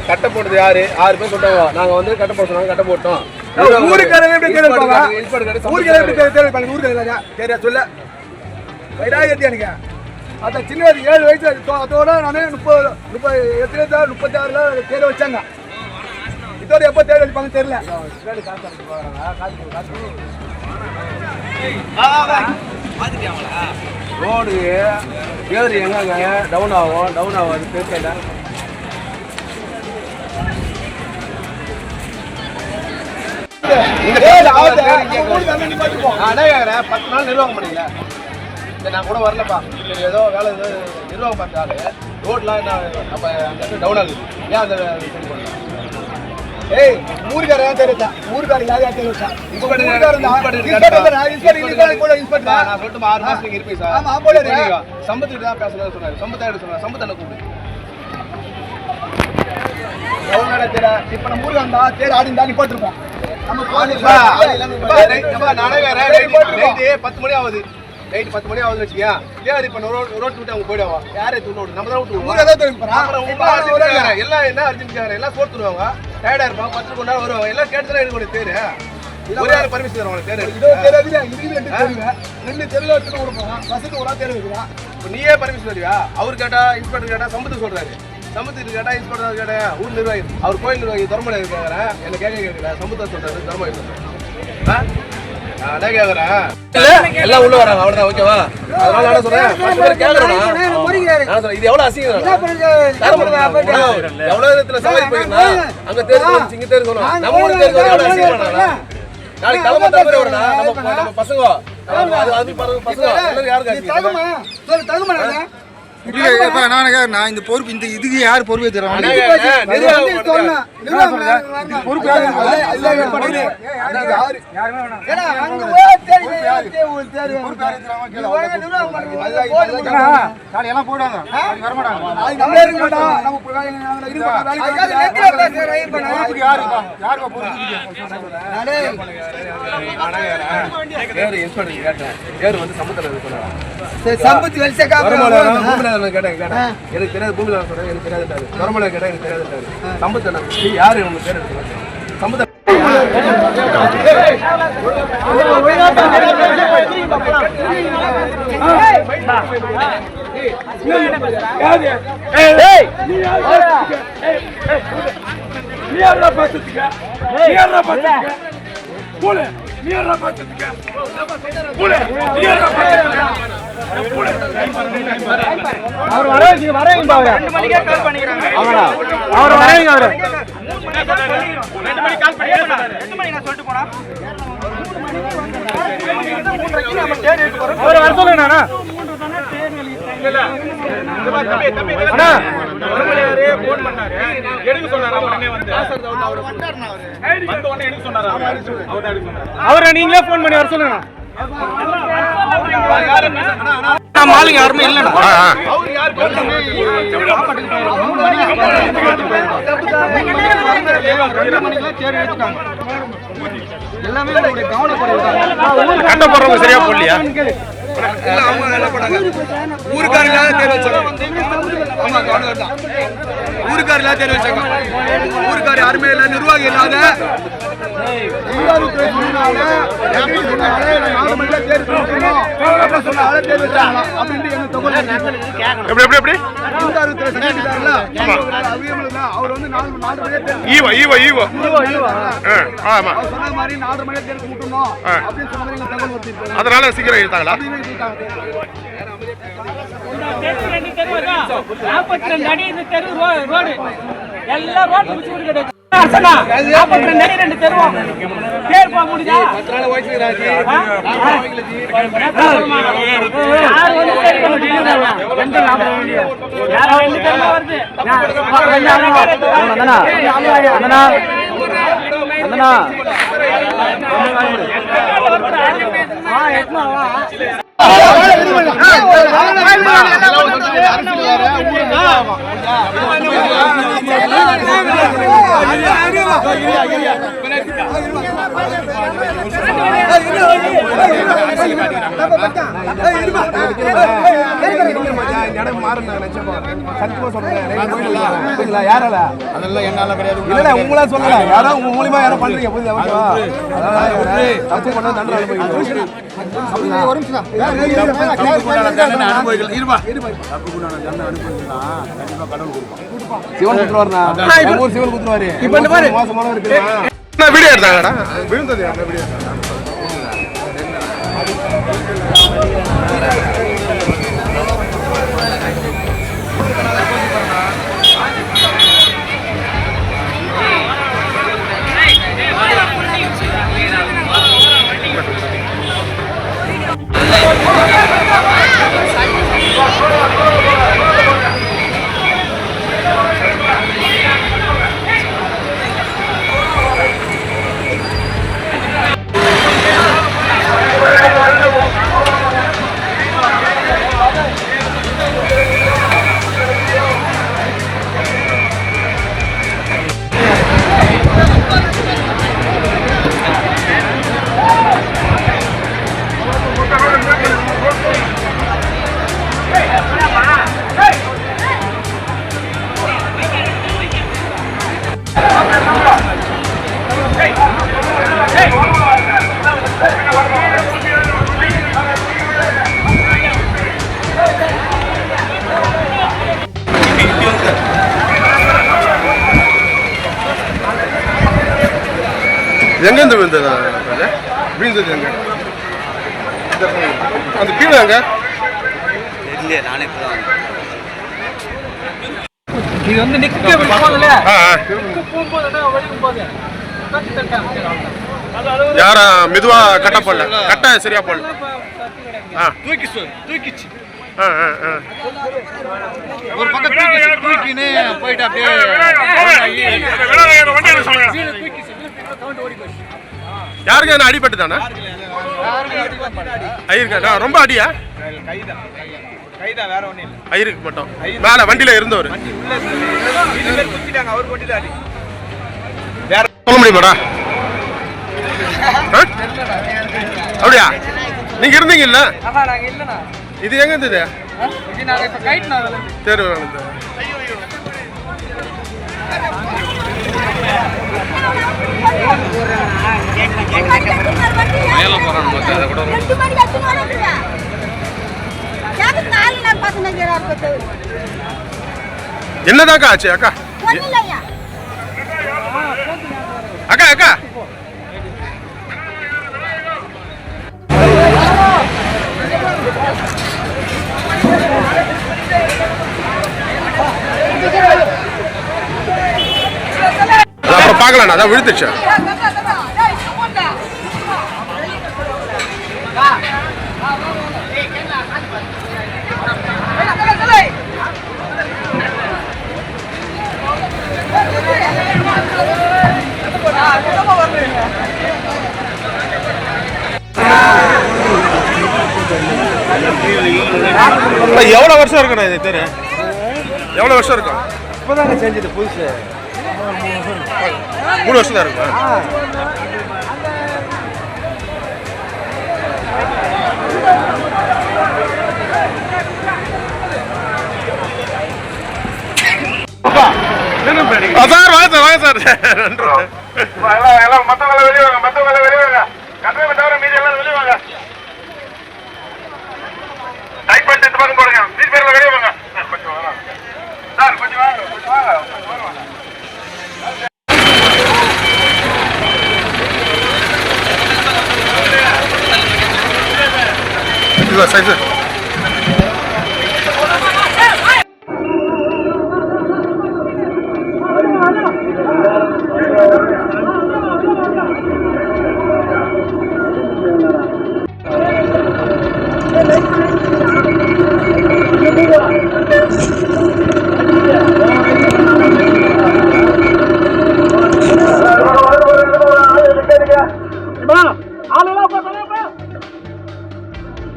கட்டை போடுது யாரு 6 பேர் சொல்றாங்க. நாங்க வந்து கட்டை போட சொன்னாங்க, கட்டை போட்டோம். ஊருக்காரங்க எப்படி கேளுப்பாங்க? ஊருக்காரங்க எப்படி கேளுப்பாங்க? ஊருக்காரங்க சரியா சொல்ல வைராயத்தி எனக்கு அத சின்ன 7 வயசு அதோட நானே 36ல தேர வச்சாங்க. இதோட எப்ப தேர வைப்பாங்க தெரியல. ரோடு ஏறி எங்க டவுன் ஆகும் அது பேசல. நான் 10 நாள் நிர்வாகம் பண்ணீங்களா? நான் கூட வரலப்பா, ஏதோ வேலை நிர்வாகம் பார்த்தாலே ரோட்லாம் நம்ம டவுன் ஆகுது. ஏன் அந்த சரி பண்ணலாம்? ஏய் ஊருக்காரன் தெரியுதா? ஊருக்காரங்க யாரையா தெரியுதா? நான் சொல்லிட்டு 6 மாசம் இருப்பேன் சார். சம்பத்துக்கிட்ட தான் பேசலாம் சொன்னாரு. சம்பத்தாயிட்டு சொன்னார். சம்பத்தை கூப்பிடு. இப்ப நம்ம ஊருக்கு வந்தா தேர் ஆடி தான் நிப்பாட்டிருப்போம். நம்ம 10 மணி ஆகுது. நைட் 10 மணி ஆகுதுன்னு வச்சுக்கியா. யார் இப்ப ரோட்டு விட்டு அவங்க போயிடுவா? யாரே தூண்டு நம்ம தான் விட்டு எல்லாம் என்ன அர்ஜென்ட் எல்லாம் போட்டு தருவாங்க. டயர்டா இருப்பாங்க. 10 மணி நேரம் வருவாங்க. எல்லாம் கேட்டுதான் எனக்கு தேரு ஒரே ஆள் பர்மிஷன் தருவாங்க. தேர் இப்போ நீயே பர்மிஷன் தருவியா? அவர் கேட்டா இன்ஸ்பெக்டர் கேட்டா சம்பத்து சொல்றாரு. சம்பத்துக்கு கேட்டா இன்ஸ்பெக்டர் கேட்டா ஊர் நிர்வாகி அவர் கோயில் நிர்வாகி தர்மலை கேட்கறேன். என்ன கேட்கல சம்பத்தை சொல்றாரு. தர்மலை நான் கேக்குறேன். எல்லாம் உள்ள வராங்க. அவ்வளவுதான் ஓகேவா? அதனால நான் சொல்றேன் இது எவ்வளவு அசிங்கம். எவ்வளவு விதத்துல சவாரி போயிருந்தா அங்க தேர்வு இங்க தேர்வு சொல்லணும். நம்ம ஊர் தேர்வு எவ்வளவு அசிங்கம். நாளைக்கு கிளம்ப தவிர வரா நம்ம பசங்க அது பசங்க எல்லாரும் யாருக்கு நான் இந்த பொறுப்பு இந்த இதுக்கு யார் பொறுப்பே தருவாங்க? சம்பத்து எனக்கு தெரியாது. பூமியில சொல்றேன் எனக்கு தெரியாது. நர்மலா கேட்டா எனக்கு தெரியாது. சம்பத்து யாரு உங்களுக்கு பேர் எடுத்து சம்பத்த அவர் வரேங்க 2 மணிக்கே கால் பண்ணிக்கிறாங்க. அவர் வரேங்க. அவர் 2 மணிக்கு கால் பண்ணிக்கிறாங்க. 2 மணிக்கு நான் சொல்லிட்டு போனா அவர் வர சொல்லுங்க. நானா இல்ல தம்பி அண்ணா ஒருமலையாரே ஃபோன் பண்ணாரு. எடுக்க சொன்னாரு. உடனே வந்து அவர் வந்தாருனா வந்து உடனே எடுக்க சொன்னாரு. அவர் தான் எடுக்க சொன்னாரு. அவரை நீங்களே ஃபோன் பண்ணி வர சொல்லுங்க. மாலிங்க யாருமே இல்லைண்ணா. அவர் யார் எல்லாமே கண்ட போடுறவங்க சரியா போடலையா? அவங்க என்ன பண்ணாங்க? ஊருக்காரங்க தேர்வு வச்சாங்க. ஊருக்காரங்க தேர்வு வச்சாங்க. ஊருக்கார யாருமே இல்லை. நிர்வாகி இல்லாத அதனால சீக்கிரம் எடுத்தாங்களா? 42 அடி இந்த தெரு ரோடு எல்லா ரோட்ல பிடிச்சு விட்டுட்டு 42 அடி 2 தெருவோம் பேர் போக முடியுதா? அதனால வயசுறாஜி யார் வந்து சரி பண்ண முடியல. யாரோ வந்து தெருல வருது. அண்ணா அண்ணா இடம் மாறுங்க நினைச்சப்பா சத்தியமா சொல்றேன் யாரால அதெல்லாம் என்னால கிடையாது. இல்ல உங்களா சொல்லல யாரோ உங்க மூலியமா யாரோ பண்றீங்க புரியுதா ஓகேவா தப்பு பண்ணா தண்டனை அனுபவிக்கணும் ஒரு நிமிஷம் அனுபவிக்கலாம். சிவன் குத்துருவாருண்ணா ஊர் சிவன் குத்துருவாரு இப்ப இந்த மாதிரி மோசமான இருக்கு வீடியோ எடுத்தாங்கடா விழுந்தது வீடியோ எங்கேருந்து விழுந்தது விழுந்தது எங்க அந்த கீழே எங்க இது வந்து நிக்க போகுதுல போகும்போது வலிக்கும் போது கட்டி தட்டாங்க யாரா மெதுவா கட்ட போடல கட்ட சரியா போடல தூக்கிச்சு ஒரு பக்கம் தூக்கின்னு போயிட்டு அப்படியே யாருக்கு என்ன அடிபட்டு தானே ஐயருக்கா ரொம்ப அடியா கைதான் வேற ஒண்ணும் இல்ல. ஐயருக்கு மட்டும் மேல வண்டியில இருந்தவர் தூக்கிட்டாங்க அவர் கொண்டு தான் அடி. சொல்ல முடியுமாடா அப்படியா நீங்க இருந்தீங்கல்ல நாங்க இல்லண்ணா இது எங்க இருந்தது இது நாங்க இப்ப கைட்னா சரி என்னதாக்கா ஆச்சு அக்கா அக்கா அக்கா அப்புறம் பார்க்கலாம் அதான் விழுந்துச்சு எவ்வளவு வருஷம் இருக்குண்ணா இது தெரு எவ்வளவு வருஷம் இருக்கும் இப்பதாங்க செஞ்சது புதுசு 3 வருஷம் தான் இருக்கும் சார் வாங்க சார் எல்லாம் மத்தவங்க வெளியே வாங்க, மத்தவங்க வெளியே வாங்க. கட்டணம் தவிர மீதி எல்லாம் வெளியே வாங்க. டைப் பண்ணிட்டு இந்த பக்கம் போடுங்க. மீதி பேர்ல வெளியே வாங்க. கொஞ்சம் வாங்க சார், கொஞ்சம் வாங்க, கொஞ்சம் வாங்க, கொஞ்சம் வாங்க. சைஸ்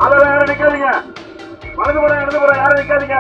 அதெல்லாம் யாரும் நிக்காதீங்க. வலது புறம் இடது புறம் யாரும் நிக்காதீங்க.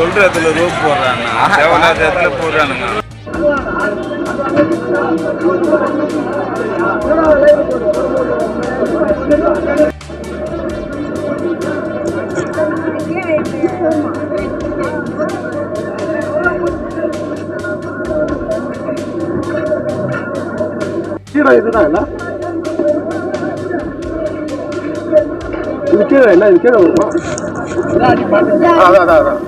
சொல்ற இடத்துல ரோப் போடுறாங்க, தேவையில்லாத இடத்துல போடுறானுங்க. இதுதான் என்ன இது கீழே என்ன இது கீழே வருமா? அதான்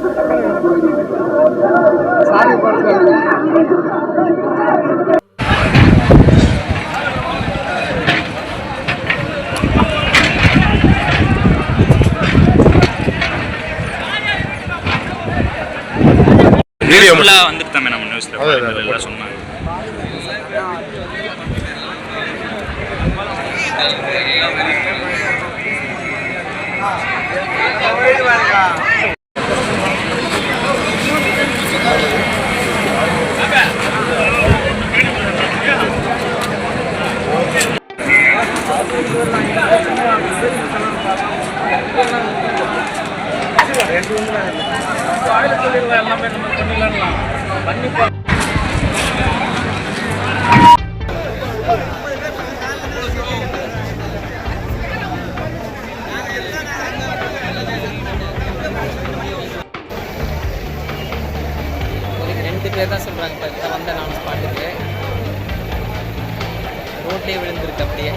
சாரி வந்துட்டு தான் நம்ம நியூஸ்ல எல்லாம் சொன்னாங்க. பேர் தான் சொல்கிறாங்க. இப்போ வந்த நான் ஸ்பாட்டுக்கு ரோட்லேயே விழுந்துருக்கு அப்படியே.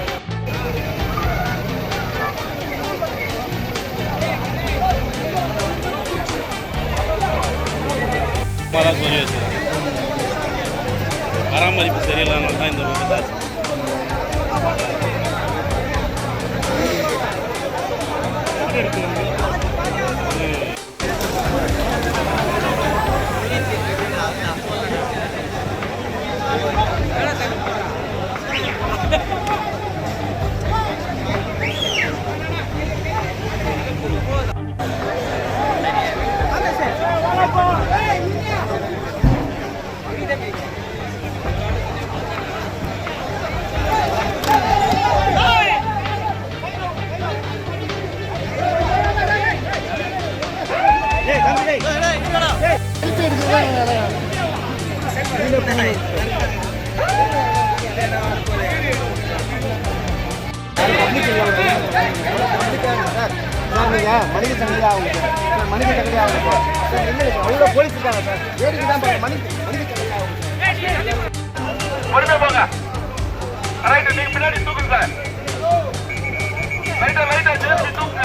பராமரிப்பு சரியில்லாமல் தான் இந்த ரோடு மனித சங்கிலியா மனித சங்கிலியா அவ்வளோ போலீஸ் இருக்காங்க சார். வேடிக்கை தான் மனித சங்கிலியா போங்க. ரைட் நீங்க பின்னாடி தூக்குங்க சார். ரைட்டா ஜெயஸ்ரீ தூக்குங்க.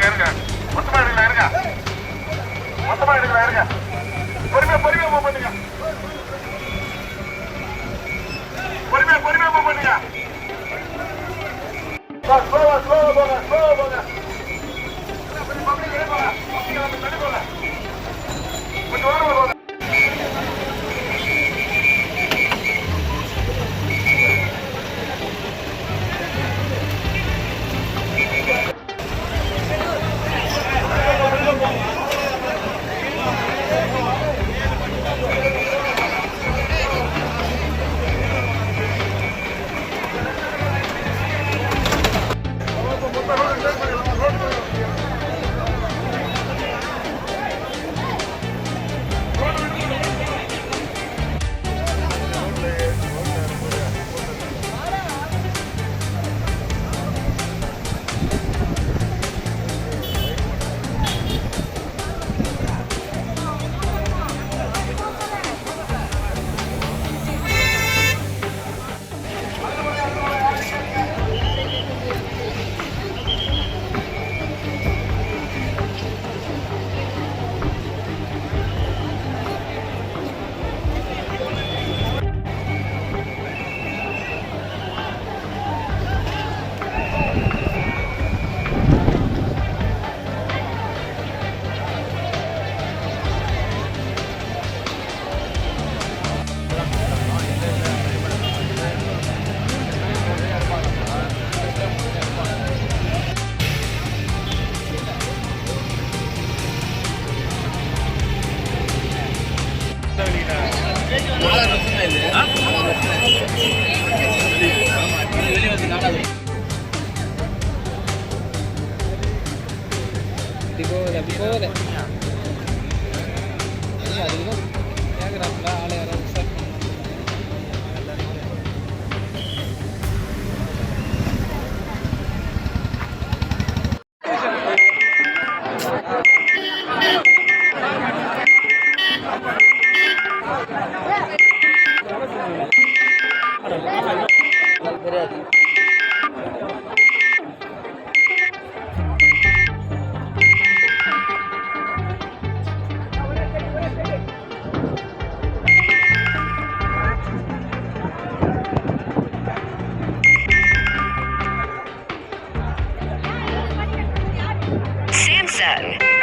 இருங்க மொத்தமா எடுங்க. பொறுமையா மூவ் பண்ணுங்க. பொறுமையா மூவ் பண்ணுங்க. ஸ்லோவா போங்க. கொஞ்சம் ஓரமா போங்க. இப்போ போகுது அப்படி போகுது அதுக்கு தான் கேட்குறாப்புல ஆளை யாராவது விசாரி Samsung.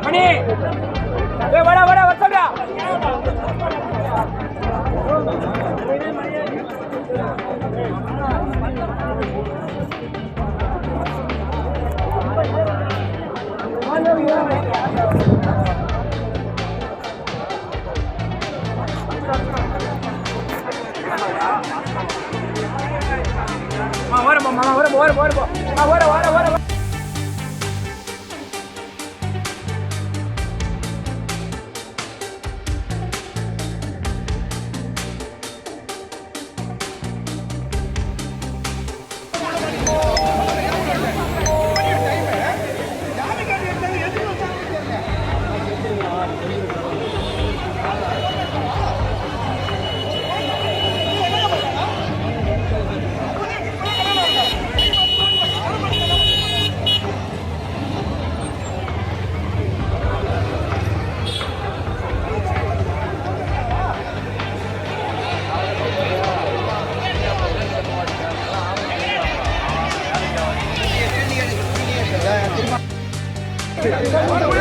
மணி வாடா வாடா வச்சடா வர சரி